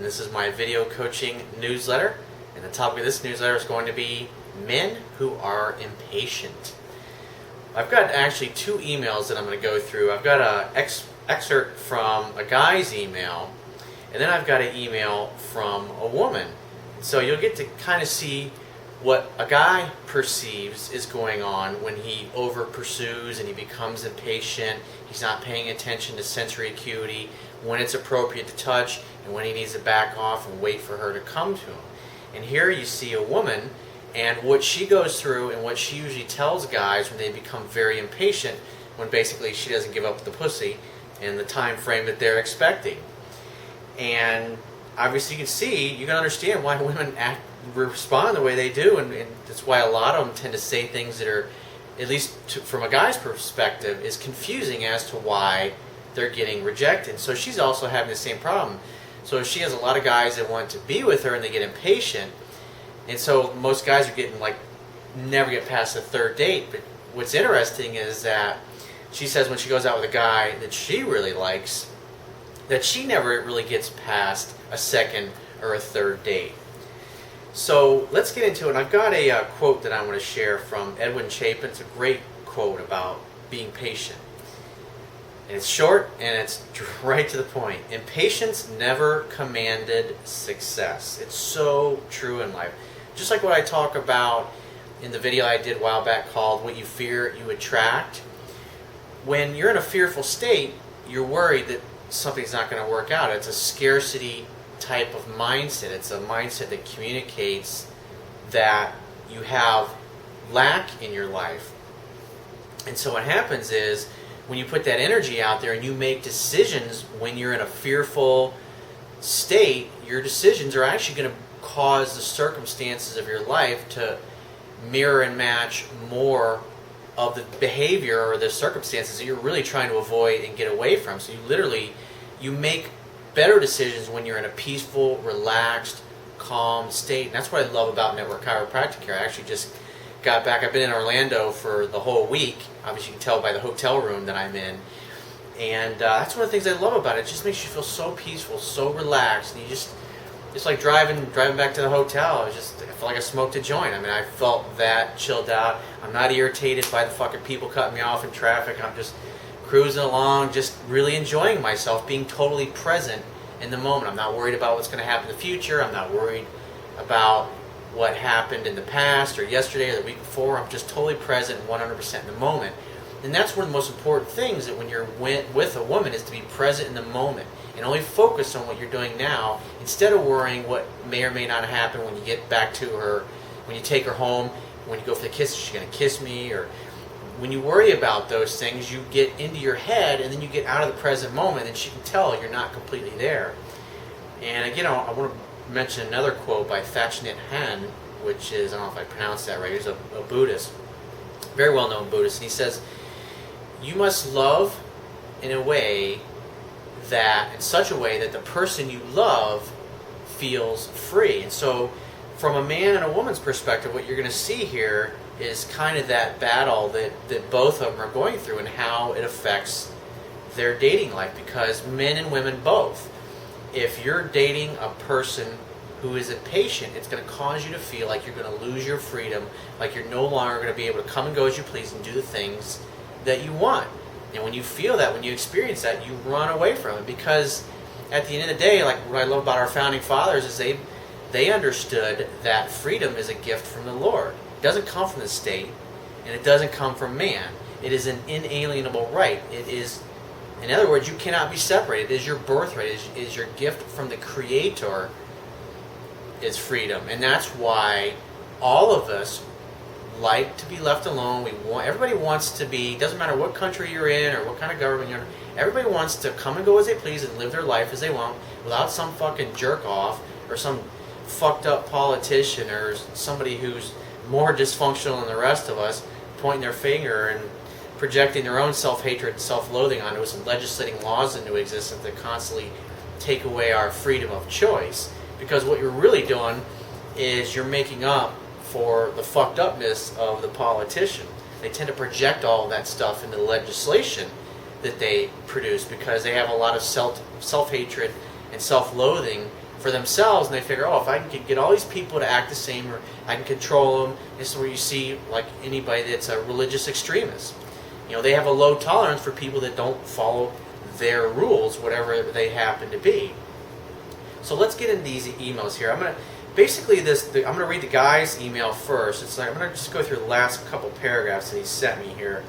this is my video coaching newsletter. And the topic of this newsletter is going to be men who are impatient. I've got actually two emails that I'm going to go through. I've got an excerpt from a guy's email, and then I've got an email from a woman. So you'll get to kind of see what a guy perceives is going on when he over pursues and he becomes impatient. He's not paying attention to sensory acuity, when it's appropriate to touch, and when he needs to back off and wait for her to come to him. And here you see a woman and what she goes through and what she usually tells guys when they become very impatient, when basically she doesn't give up the pussy in the time frame that they're expecting. And obviously you can understand why women respond the way they do, and that's why a lot of them tend to say things that are, at least from a guy's perspective, is confusing as to why they're getting rejected. So she's also having the same problem. So she has a lot of guys that want to be with her and they get impatient, and so most guys are getting never get past the third date. But what's interesting is that she says when she goes out with a guy that she really likes, that she never really gets past a second or a third date. So let's get into it. I've got a quote that I want to share from Edwin Chapin. It's a great quote about being patient. And it's short and it's right to the point. Impatience never commanded success. It's so true in life. Just like what I talk about in the video I did a while back called What You Fear You Attract. When you're in a fearful state, you're worried that something's not going to work out. It's a scarcity type of mindset. It's a mindset that communicates that you have lack in your life. And so what happens is when you put that energy out there and you make decisions when you're in a fearful state, your decisions are actually going to cause the circumstances of your life to mirror and match more of the behavior or the circumstances that you're really trying to avoid and get away from. So you make better decisions when you're in a peaceful, relaxed, calm state. And that's what I love about Network Chiropractic Care. I actually just got back. I've been in Orlando for the whole week. Obviously, you can tell by the hotel room that I'm in. And that's one of the things I love about it. It just makes you feel so peaceful, so relaxed. And it's like driving back to the hotel. I felt like I smoked a joint. I mean, I felt that chilled out. I'm not irritated by the fucking people cutting me off in traffic. I'm just cruising along, just really enjoying myself, being totally present in the moment. I'm not worried about what's going to happen in the future. I'm not worried about what happened in the past or yesterday or the week before. I'm just totally present 100% in the moment. And that's one of the most important things, that when you're with a woman, is to be present in the moment and only focus on what you're doing now, instead of worrying what may or may not happen when you get back to her, when you take her home, when you go for the kiss, is she going to kiss me? Or when you worry about those things, you get into your head and then you get out of the present moment, and she can tell you're not completely there. And again, I want to mention another quote by Thach Nhat Hanh, which is, I don't know if I pronounced that right, he's a Buddhist, very well-known Buddhist, and he says, you must love in such a way that the person you love feels free. And so from a man and a woman's perspective, what you're going to see here is kind of that battle that both of them are going through and how it affects their dating life, because men and women both. If you're dating a person who is impatient, it's going to cause you to feel like you're going to lose your freedom, like you're no longer going to be able to come and go as you please and do the things that you want. And when you feel that, when you experience that, you run away from it, because at the end of the day, like what I love about our founding fathers is they understood that freedom is a gift from the Lord. It doesn't come from the state, and it doesn't come from man. It is an inalienable right. It is, in other words, you cannot be separated. It is your birthright. It is your gift from the Creator, is freedom. And that's why all of us like to be left alone. Everybody wants to be, doesn't matter what country you're in or what kind of government you're in, everybody wants to come and go as they please and live their life as they want without some fucking jerk off or some fucked up politician or somebody who's more dysfunctional than the rest of us pointing their finger and projecting their own self-hatred and self-loathing onto us and legislating laws into existence that constantly take away our freedom of choice. Because what you're really doing is you're making up for the fucked upness of the politician. They tend to project all of that stuff into the legislation that they produce because they have a lot of self-hatred and self-loathing for for themselves, and they figure, oh, if I can get all these people to act the same, or I can control them. This is where you see like anybody that's a religious extremist. They have a low tolerance for people that don't follow their rules, whatever they happen to be. So let's get into these emails here. I'm going to read the guy's email first. It's like I'm going to just go through the last couple paragraphs that he sent me here.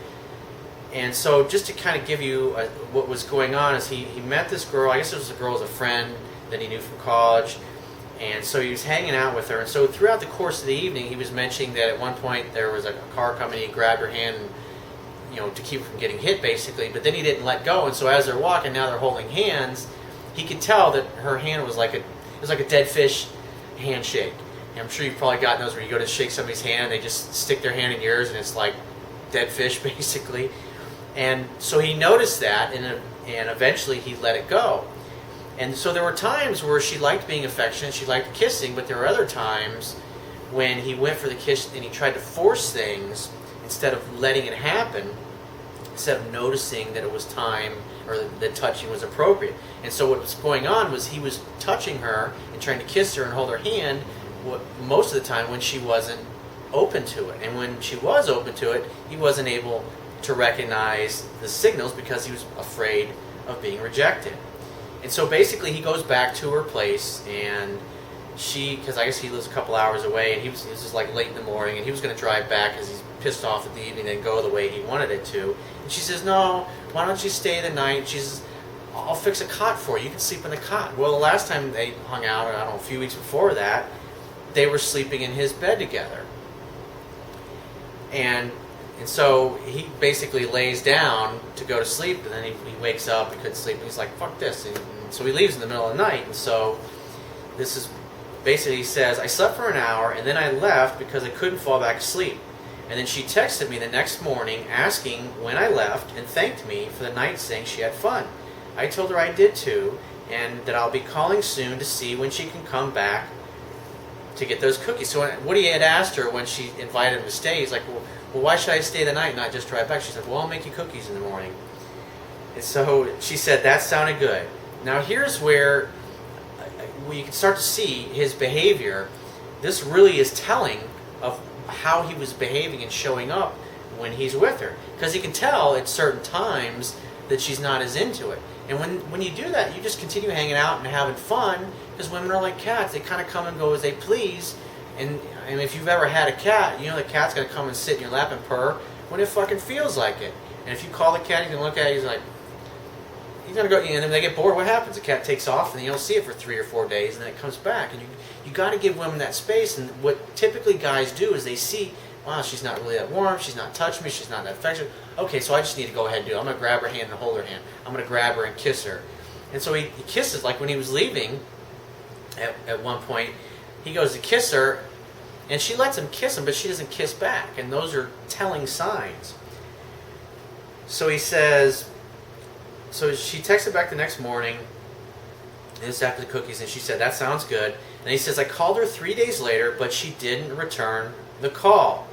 And so just to kind of give you what was going on is he met this girl. I guess it was a girl as a friend that he knew from college. And so he was hanging out with her. And so throughout the course of the evening, he was mentioning that at one point there was a car coming. He grabbed her hand, and, to keep her from getting hit, basically. But then he didn't let go. And so as they're walking, now they're holding hands. He could tell that her hand was like a dead fish handshake. And I'm sure you've probably gotten those where you go to shake somebody's hand, and they just stick their hand in yours, and it's like dead fish, basically. And so he noticed that, and eventually he let it go. And so there were times where she liked being affectionate, she liked kissing, but there were other times when he went for the kiss and he tried to force things instead of letting it happen, instead of noticing that it was time or that touching was appropriate. And so what was going on was he was touching her and trying to kiss her and hold her hand most of the time when she wasn't open to it. And when she was open to it, he wasn't able to recognize the signals because he was afraid of being rejected. And so basically he goes back to her place, and because I guess he lives a couple hours away, and he was just like late in the morning, and he was going to drive back because he's pissed off at the evening and go the way he wanted it to. And she says, no, why don't you stay the night? She says, I'll fix a cot for you. You can sleep in the cot. Well, the last time they hung out, I don't know, a few weeks before that, they were sleeping in his bed together. And so he basically lays down to go to sleep, and then he wakes up, he couldn't sleep, and he's like, fuck this. And so he leaves in the middle of the night. And so this is basically, he says, I slept for an hour, and then I left because I couldn't fall back asleep. And then she texted me the next morning asking when I left and thanked me for the night, saying she had fun. I told her I did too, and that I'll be calling soon to see when she can come back to get those cookies. So what he had asked her when she invited him to stay, he's like, well, why should I stay the night and not just drive back? She said, well, I'll make you cookies in the morning. And so she said, that sounded good. Now here's where you can start to see his behavior. This really is telling of how he was behaving and showing up when he's with her. Because he can tell at certain times that she's not as into it. And when you do that, you just continue hanging out and having fun, because women are like cats. They kind of come and go as they please. And if you've ever had a cat, you know the cat's going to come and sit in your lap and purr when it fucking feels like it. And if you call the cat, he's going to look at it, he's like, he's going to go, and then they get bored. What happens? The cat takes off, and you don't see it for 3 or 4 days, and then it comes back. And you got to give women that space. And what typically guys do is they see, wow, she's not really that warm, she's not touching me, she's not that affectionate. Okay, so I just need to go ahead and do it. I'm going to grab her hand and hold her hand. I'm going to grab her and kiss her. And so he kisses, like when he was leaving at one point, he goes to kiss her, and she lets him kiss him, but she doesn't kiss back. And those are telling signs. So he says, so she texted back the next morning, and this is after the cookies, and she said, that sounds good. And he says, I called her 3 days later, but she didn't return the call.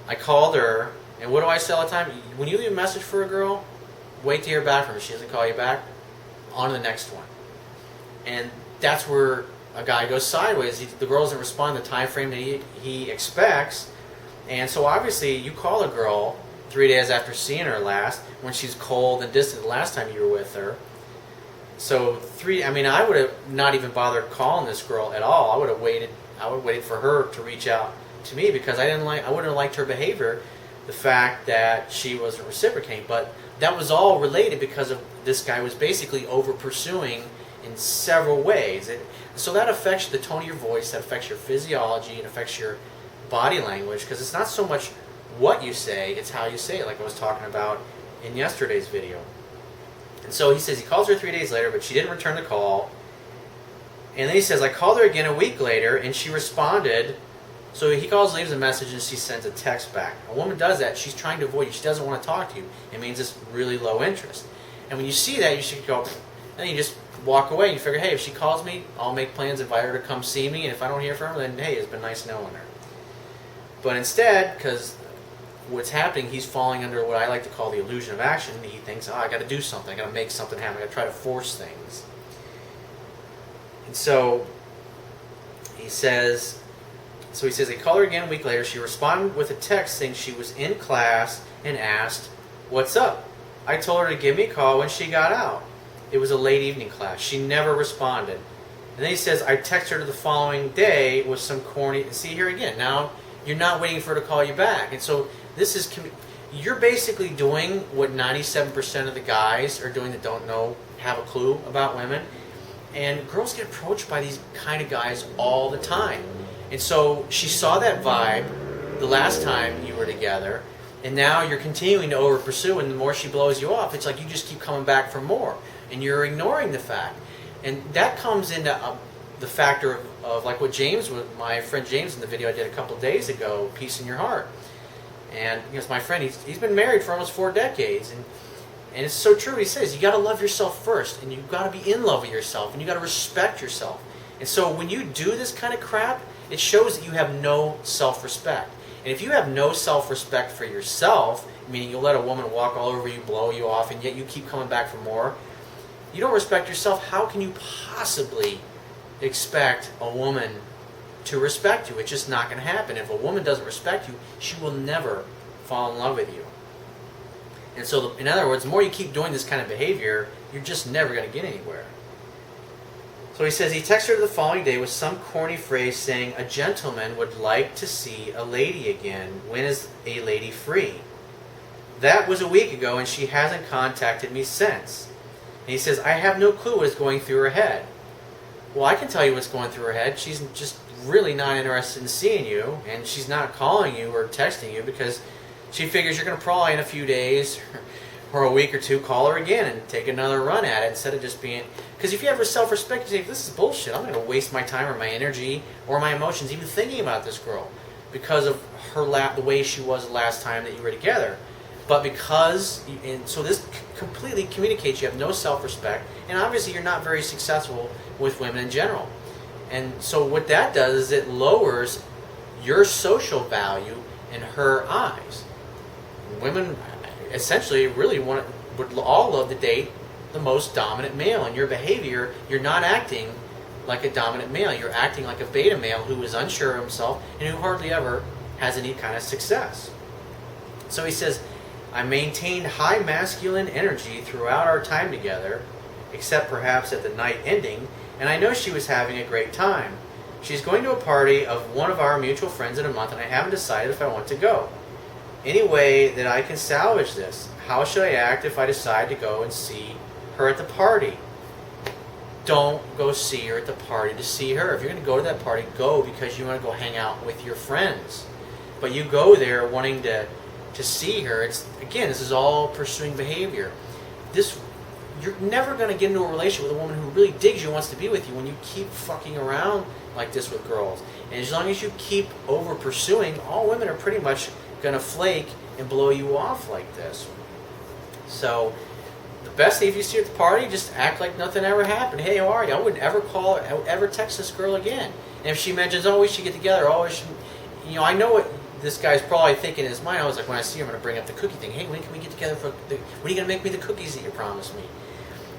I called her, and what do I say all the time? When you leave a message for a girl, wait to hear back from her. If she doesn't call you back, on to the next one. And that's where a guy goes sideways. The girl doesn't respond in the time frame that he expects. And so obviously you call a girl 3 days after seeing her last, when she's cold and distant the last time you were with her. So I would have not even bothered calling this girl at all. I would have waited for her to reach out to me, because I wouldn't have liked her behavior, the fact that she wasn't reciprocating. But that was all related because of this guy was basically over pursuing in several ways. So that affects the tone of your voice, that affects your physiology, it affects your body language, because it's not so much what you say, it's how you say it, like I was talking about in yesterday's video. And so he says he calls her 3 days later, but she didn't return the call. And then he says, I called her again a week later, and she responded. So he calls, leaves a message, and she sends a text back. A woman does that, she's trying to avoid you. She doesn't want to talk to you. It means it's really low interest. And when you see that, you should go, then you just walk away. You figure, hey, if she calls me, I'll make plans, invite her to come see me. And if I don't hear from her, then hey, it's been nice knowing her. But instead, because what's happening, he's falling under what I like to call the illusion of action. He thinks, I got to do something. I got to make something happen. I got to try to force things. And so he says, they called her again a week later. She responded with a text saying she was in class and asked, "What's up?" I told her to give me a call when she got out. It was a late evening class. She never responded. And then he says, I texted her the following day with some corny... See, here again, now you're not waiting for her to call you back. And so this is... You're basically doing what 97% of the guys are doing that don't have a clue about women. And girls get approached by these kind of guys all the time. And so she saw that vibe the last time you were together, and now you're continuing to over-pursue, and the more she blows you off, it's like you just keep coming back for more, and you're ignoring the fact. And that comes into the factor of like what James, my friend James in the video I did a couple days ago, Peace in Your Heart. And my friend, he's been married for almost 4 decades, and it's so true. He says you got to love yourself first, and you've got to be in love with yourself, and you got to respect yourself. And so when you do this kind of crap, it shows that you have no self-respect. And if you have no self-respect for yourself, meaning you'll let a woman walk all over you, blow you off, and yet you keep coming back for more, you don't respect yourself. How can you possibly expect a woman to respect you? It's just not going to happen. If a woman doesn't respect you, she will never fall in love with you. And so, in other words, the more you keep doing this kind of behavior, you're just never going to get anywhere. So he says he texted her the following day with some corny phrase saying, a gentleman would like to see a lady again. When is a lady free? That was a week ago, and she hasn't contacted me since. And he says, I have no clue what is going through her head. Well, I can tell you what's going through her head. She's just really not interested in seeing you, and she's not calling you or texting you because she figures you're going to probably in a few days or a week or two call her again and take another run at it instead of just being... Because if you have self-respect, you say, this is bullshit. I'm not going to waste my time or my energy or my emotions even thinking about this girl because of her the way she was the last time that you were together. But so this completely communicates you have no self-respect, and obviously you're not very successful with women in general. And so what that does is it lowers your social value in her eyes. Women essentially really would all love to date the most dominant male. In your behavior, you're not acting like a dominant male. You're acting like a beta male who is unsure of himself and who hardly ever has any kind of success. So he says, I maintained high masculine energy throughout our time together, except perhaps at the night ending, and I know she was having a great time. She's going to a party of one of our mutual friends in a month, and I haven't decided if I want to go. Any way that I can salvage this? How should I act if I decide to go and see her at the party? Don't go see her at the party to see her. If you're going to go to that party, go because you want to go hang out with your friends. But you go there wanting to see her. This is all pursuing behavior. You're never going to get into a relationship with a woman who really digs you and wants to be with you when you keep fucking around like this with girls. And as long as you keep over pursuing, all women are pretty much going to flake and blow you off like this. So the best thing, if you see her at the party, just act like nothing ever happened. Hey, how are you? I wouldn't ever call her, I would ever text this girl again. And if she mentions, oh, we should get together, I know what this guy's probably thinking in his mind. I was like, when I see her, I'm going to bring up the cookie thing. Hey, when can we get together when are you going to make me the cookies that you promised me?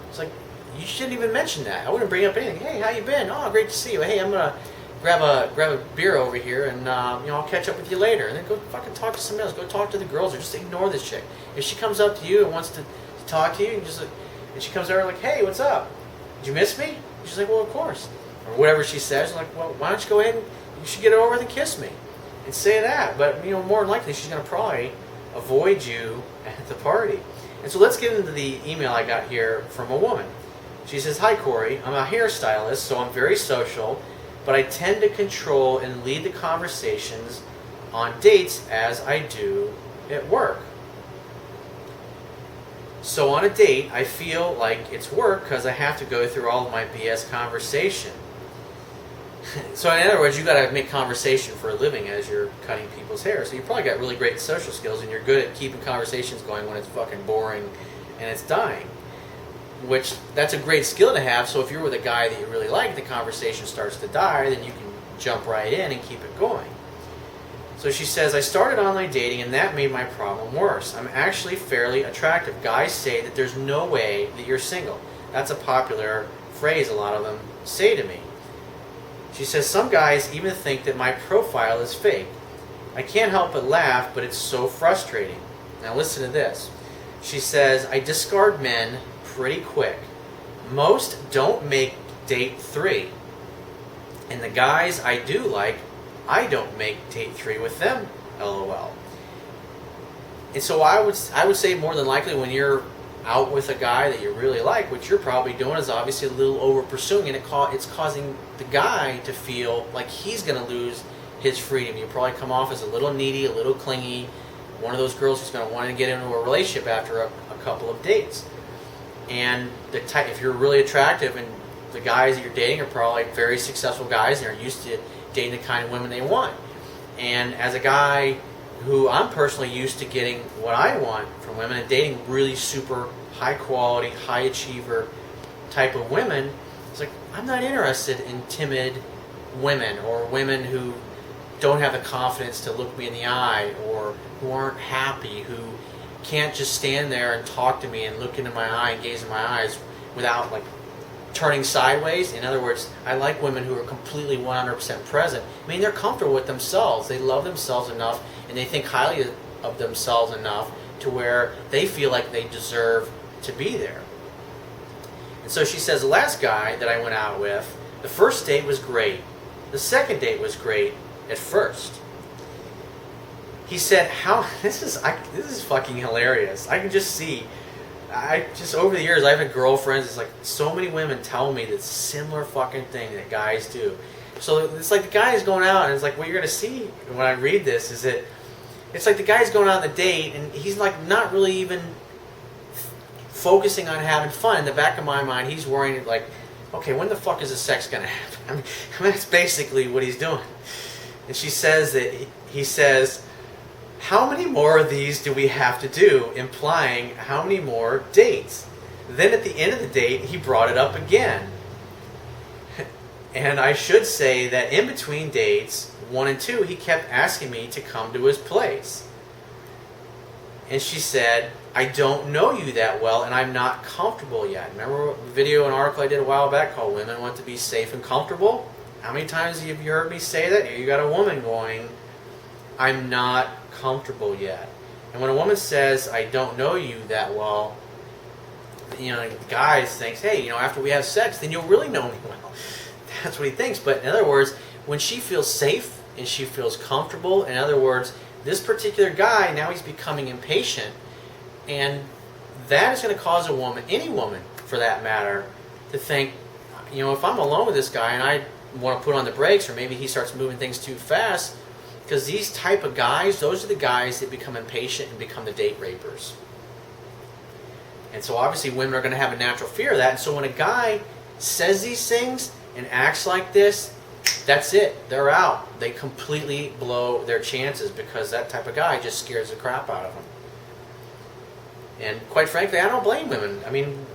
It's like, you shouldn't even mention that. I wouldn't bring up anything. Hey, how you been? Oh, great to see you. Hey, I'm going to grab a beer over here, and I'll catch up with you later. And then go fucking talk to somebody else. Go talk to the girls, or just ignore this chick. If she comes up to you and wants to talk to you, and she comes over like, hey, what's up? Did you miss me? She's like, well, of course. Or whatever she says. I'm like, well, why don't you go ahead and you should get her over and kiss me. And say that, but more than likely she's going to probably avoid you at the party. And so let's get into the email I got here from a woman. She says, hi Corey, I'm a hairstylist, so I'm very social, but I tend to control and lead the conversations on dates as I do at work. So on a date, I feel like it's work because I have to go through all of my BS conversation. So in other words, you got to make conversation for a living as you're cutting people's hair. So you probably got really great social skills, and you're good at keeping conversations going when it's fucking boring and it's dying. Which, that's a great skill to have, so if you're with a guy that you really like, the conversation starts to die, then you can jump right in and keep it going. So she says, I started online dating, and that made my problem worse. I'm actually fairly attractive. Guys say that there's no way that you're single. That's a popular phrase a lot of them say to me. She says, some guys even think that my profile is fake. I can't help but laugh, but it's so frustrating. Now listen to this. She says, I discard men pretty quick. Most don't make date 3. And the guys I do like, I don't make date 3 with them, LOL. And so I would say more than likely when you're out with a guy that you really like, what you're probably doing is obviously a little over pursuing, and it's causing the guy to feel like he's going to lose his freedom. You probably come off as a little needy, a little clingy, one of those girls who's going to want to get into a relationship after a couple of dates. And if you're really attractive and the guys that you're dating are probably very successful guys and are used to dating the kind of women they want. And as a guy who I'm personally used to getting what I want from women and dating really super high quality, high achiever type of women, it's like I'm not interested in timid women or women who don't have the confidence to look me in the eye or who aren't happy, who can't just stand there and talk to me and look into my eye and gaze in my eyes without like turning sideways. In other words, I like women who are completely 100% present. I mean, they're comfortable with themselves. They love themselves enough and they think highly of themselves enough to where they feel like they deserve to be there. And so she says, the last guy that I went out with, the first date was great. The second date was great at first. He said, this is fucking hilarious. I can just see, over the years, I've had girlfriends, it's like so many women tell me this similar fucking thing that guys do. So it's like the guy is going out, and it's like what you're going to see when I read this is that it's like the guy's going out on the date, and he's like not really even focusing on having fun. In the back of my mind, he's worrying like, okay, when the fuck is the sex going to happen? I mean, that's basically what he's doing. And she says that he says, how many more of these do we have to do? Implying how many more dates. Then at the end of the date, he brought it up again. And I should say that in between dates 1 and 2, he kept asking me to come to his place. And she said, I don't know you that well and I'm not comfortable yet. Remember a video, an article I did a while back called Women Want to Be Safe and Comfortable? How many times have you heard me say that? Here you got a woman going, I'm not comfortable yet. And when a woman says, I don't know you that well, you know, the guy thinks, hey, you know, after we have sex, then you'll really know me well. That's what he thinks. But in other words, when she feels safe and she feels comfortable, in other words, this particular guy, now he's becoming impatient. And that is going to cause a woman, any woman for that matter, to think, you know, if I'm alone with this guy and I want to put on the brakes, or maybe he starts moving things too fast, because these type of guys, those are the guys that become impatient and become the date rapers. And so obviously women are going to have a natural fear of that. And so when a guy says these things and acts like this, that's it. They're out. They completely blow their chances because that type of guy just scares the crap out of them. And quite frankly, I don't blame women. I mean,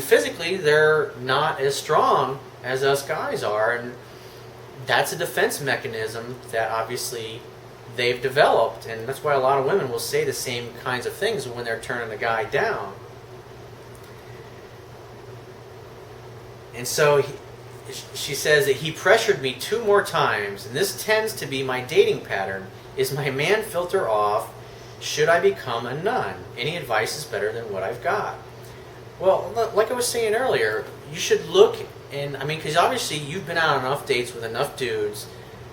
physically they're not as strong as us guys are, and that's a defense mechanism that obviously they've developed, and that's why a lot of women will say the same kinds of things when they're turning the guy down. And so she says that he pressured me 2 more times, and this tends to be my dating pattern. Is my man filter off? Should I become a nun? Any advice is better than what I've got. Well, like I was saying earlier, you should look, and I mean, because obviously you've been out on enough dates with enough dudes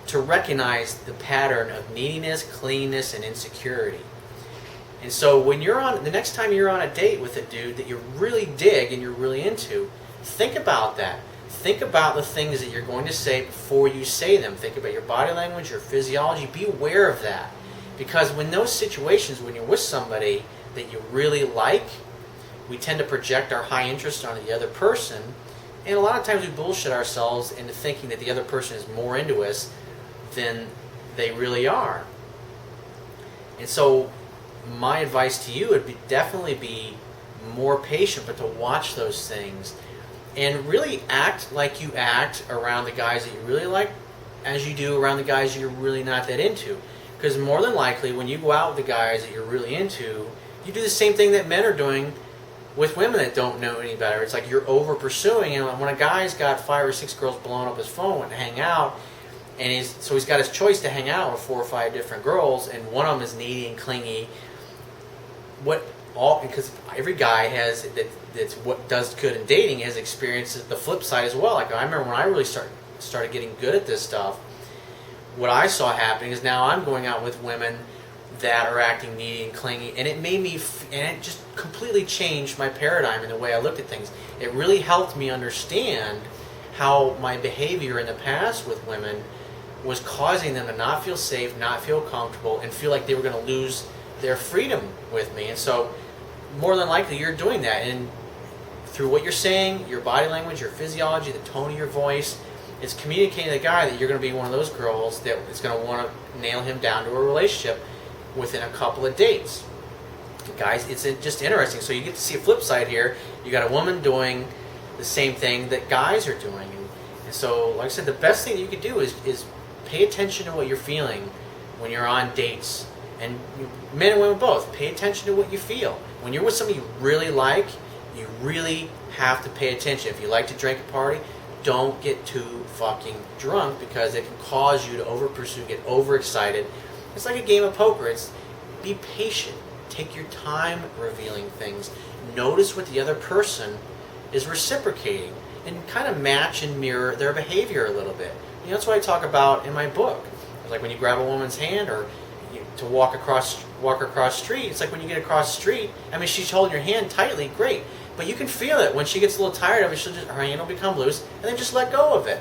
to recognize the pattern of neediness, cleanness, and insecurity. And so when you're on, the next time you're on a date with a dude that you really dig and you're really into, think about that. Think about the things that you're going to say before you say them. Think about your body language, your physiology. Be aware of that. Because when those situations, when you're with somebody that you really like, we tend to project our high interest on the other person. And a lot of times we bullshit ourselves into thinking that the other person is more into us than they really are. And so my advice to you would definitely be more patient, but to watch those things and really act like you act around the guys that you really like as you do around the guys you're really not that into. Because more than likely, when you go out with the guys that you're really into, you do the same thing that men are doing with women that don't know any better, it's like you're over pursuing. And when a guy's got 5 or 6 girls blowing up his phone and hang out, and he's got his choice to hang out with 4 or 5 different girls, and one of them is needy and clingy. Because every guy has that's what does good in dating has experienced the flip side as well. Like I remember when I really started getting good at this stuff, what I saw happening is now I'm going out with women that are acting needy and clingy, and it made me, and it just completely changed my paradigm in the way I looked at things. It really helped me understand how my behavior in the past with women was causing them to not feel safe, not feel comfortable, and feel like they were going to lose their freedom with me. And so, more than likely, you're doing that. And through what you're saying, your body language, your physiology, the tone of your voice, it's communicating to the guy that you're going to be one of those girls that is going to want to nail him down to a relationship within a couple of dates. Guys, it's just interesting. So you get to see a flip side here. You got a woman doing the same thing that guys are doing. And so, like I said, the best thing that you could do is pay attention to what you're feeling when you're on dates. And men and women both, pay attention to what you feel. When you're with somebody you really like, you really have to pay attention. If you like to drink and party, don't get too fucking drunk, because it can cause you to over-pursue, get overexcited. It's like a game of poker. It's be patient. Take your time revealing things. Notice what the other person is reciprocating, and kind of match and mirror their behavior a little bit. That's what I talk about in my book. It's like when you grab a woman's hand, or to walk across the street. It's like when you get across the street. I mean, she's holding your hand tightly, great, but you can feel it when she gets a little tired of it. Her hand will become loose, and then just let go of it.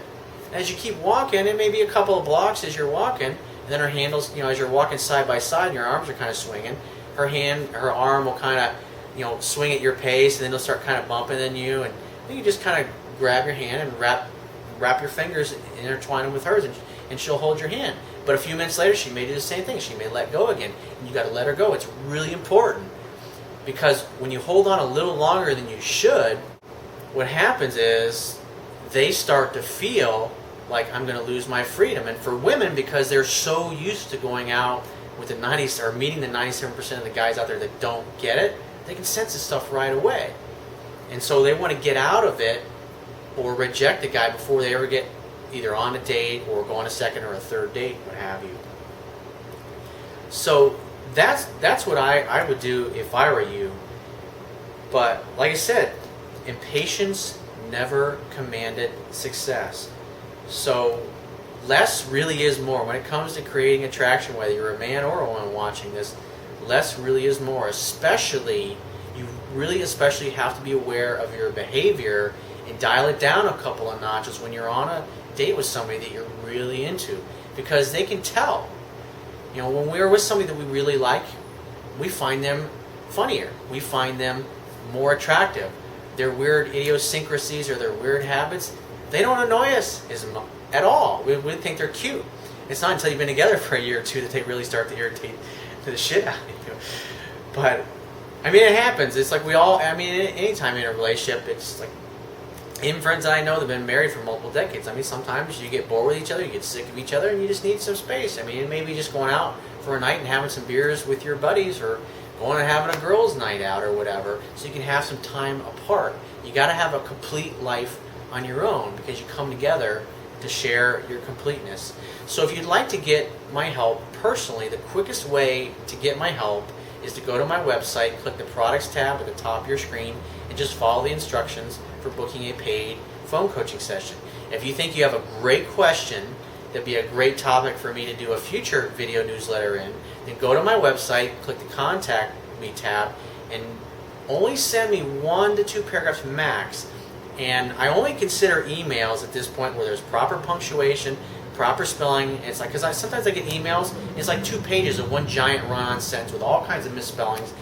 And as you keep walking, it may be a couple of blocks as you're walking, and then her handles, as you're walking side by side, and your arms are kind of swinging. Her arm will kind of, swing at your pace, and then it'll start kind of bumping in you, and then you just kind of grab your hand and wrap your fingers, intertwine them with hers, and she'll hold your hand. But a few minutes later, she may do the same thing. She may let go again, and you got to let her go. It's really important, because when you hold on a little longer than you should, what happens is they start to feel like, I'm going to lose my freedom. And for women, because they're so used to going out with the 90s, or meeting the 97% of the guys out there that don't get it, they can sense this stuff right away. And so they want to get out of it or reject the guy before they ever get either on a date or go on a second or a third date, what have you. So that's what I would do if I were you. But like I said, impatience never commanded success. So less really is more. When it comes to creating attraction, whether you're a man or a woman watching this, less really is more. You really especially have to be aware of your behavior and dial it down a couple of notches when you're on a date with somebody that you're really into, because they can tell. When we're with somebody that we really like, we find them funnier. We find them more attractive. Their weird idiosyncrasies or their weird habits, they don't annoy us at all. We think they're cute. It's not until you've been together for a year or two that they really start to irritate the shit out of you. But I mean, it happens. It's like anytime in a relationship, it's like, even friends that I know that have been married for multiple decades, sometimes you get bored with each other, you get sick of each other, and you just need some space. It may be just going out for a night and having some beers with your buddies, or going and having a girls' night out or whatever, so you can have some time apart. You got to have a complete life on your own, because you come together to share your completeness. So if you'd like to get my help personally, the quickest way to get my help is to go to my website, click the products tab at the top of your screen, and just follow the instructions for booking a paid phone coaching session. If you think you have a great question that'd be a great topic for me to do a future video newsletter in, then go to my website, click the Contact Me tab, and only send me 1 to 2 paragraphs max. And I only consider emails at this point where there's proper punctuation, proper spelling. It's like, because sometimes I get emails, it's like 2 pages of one giant run-on sentence with all kinds of misspellings.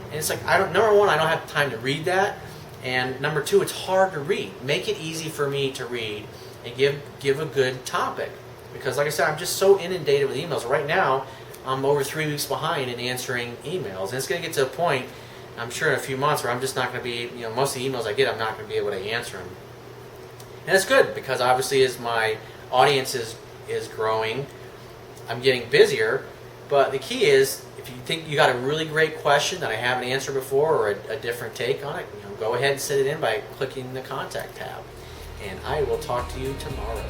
And it's like, number one, I don't have time to read that. And number 2, it's hard to read. Make it easy for me to read, and give a good topic. Because like I said, I'm just so inundated with emails. Right now, I'm over 3 weeks behind in answering emails. And it's going to get to a point, I'm sure in a few months, where I'm just not going to be, most of the emails I get, I'm not going to be able to answer them. And it's good, because obviously as my audience is growing, I'm getting busier. But the key is, if you think you got a really great question that I haven't answered before or a different take on it, go ahead and send it in by clicking the contact tab. And I will talk to you tomorrow.